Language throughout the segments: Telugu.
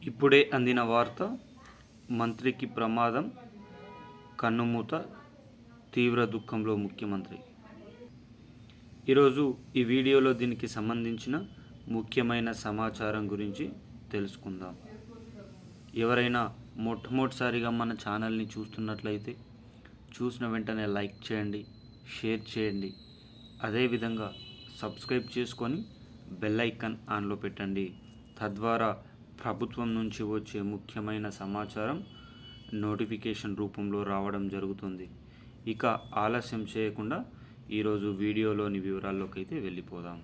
ఇప్పుడే అందిన వార్త, మంత్రికి ప్రమాదం, కన్నుమూత, తీవ్ర దుఃఖంలో ముఖ్యమంత్రి. ఈరోజు ఈ వీడియోలో దీనికి సంబంధించిన ముఖ్యమైన సమాచారం గురించి తెలుసుకుందాం. ఎవరైనా మొట్టమొదటిసారిగా మన ఛానల్ని చూస్తున్నట్లయితే చూసిన వెంటనే లైక్ చేయండి, షేర్ చేయండి. అదేవిధంగా సబ్స్క్రైబ్ చేసుకొని బెల్ ఐకాన్ ఆన్లో పెట్టండి. తద్వారా ప్రభుత్వం నుంచి వచ్చే ముఖ్యమైన సమాచారం నోటిఫికేషన్ రూపంలో రావడం జరుగుతుంది. ఇక ఆలస్యం చేయకుండా ఈరోజు వీడియోలోని వివరాల్లోకి అయితే వెళ్ళిపోదాం.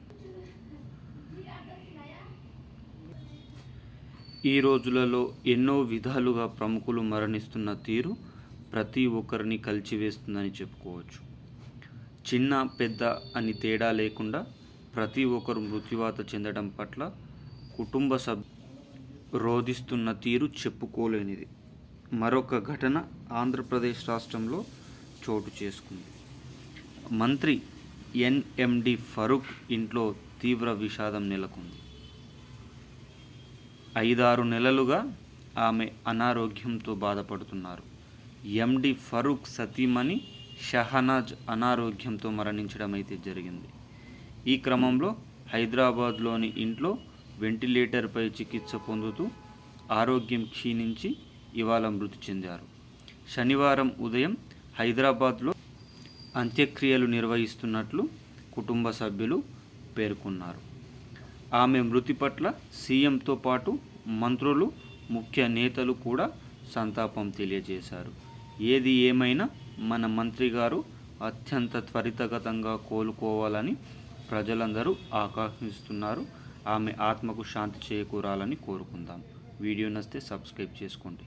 ఈ రోజులలో ఎన్నో విధాలుగా ప్రముఖులు మరణిస్తున్న తీరు ప్రతి ఒక్కరిని కలిచివేస్తుందని చెప్పుకోవచ్చు. చిన్న పెద్ద అని తేడా లేకుండా ప్రతి ఒక్కరు మృత్యువాత చెందడం పట్ల కుటుంబ రోధిస్తున్న తీరు చెప్పుకోలేనిది. మరొక ఘటన ఆంధ్రప్రదేశ్ రాష్ట్రంలో చోటు చేసుకుంది. మంత్రి ఎన్ఎండి ఫరూక్ ఇంట్లో తీవ్ర విషాదం నెలకొంది. 5-6 నెలలుగా ఆమె అనారోగ్యంతో బాధపడుతున్నారు. ఎండి ఫరూక్ సతీమణి షహనాజ్ అనారోగ్యంతో మరణించడం అయితే జరిగింది. ఈ క్రమంలో హైదరాబాద్లోని ఇంట్లో వెంటిలేటర్పై చికిత్స పొందుతూ ఆరోగ్యం క్షీణించి ఇవాళ మృతి చెందారు. శనివారం ఉదయం హైదరాబాద్లో అంత్యక్రియలు నిర్వహిస్తున్నట్లు కుటుంబ సభ్యులు పేర్కొన్నారు. ఆమె మృతి పట్ల సీఎంతో పాటు మంత్రులు, ముఖ్య నేతలు కూడా సంతాపం తెలియజేశారు. ఏది ఏమైనా మన మంత్రి గారు అత్యంత త్వరితగతంగా కోలుకోవాలని ప్రజలందరూ ఆకాంక్షిస్తున్నారు. ఆమె ఆత్మకు శాంతి చేకూరాలని కోరుకుందాం. వీడియో నచ్చితే సబ్స్క్రైబ్ చేసుకోండి.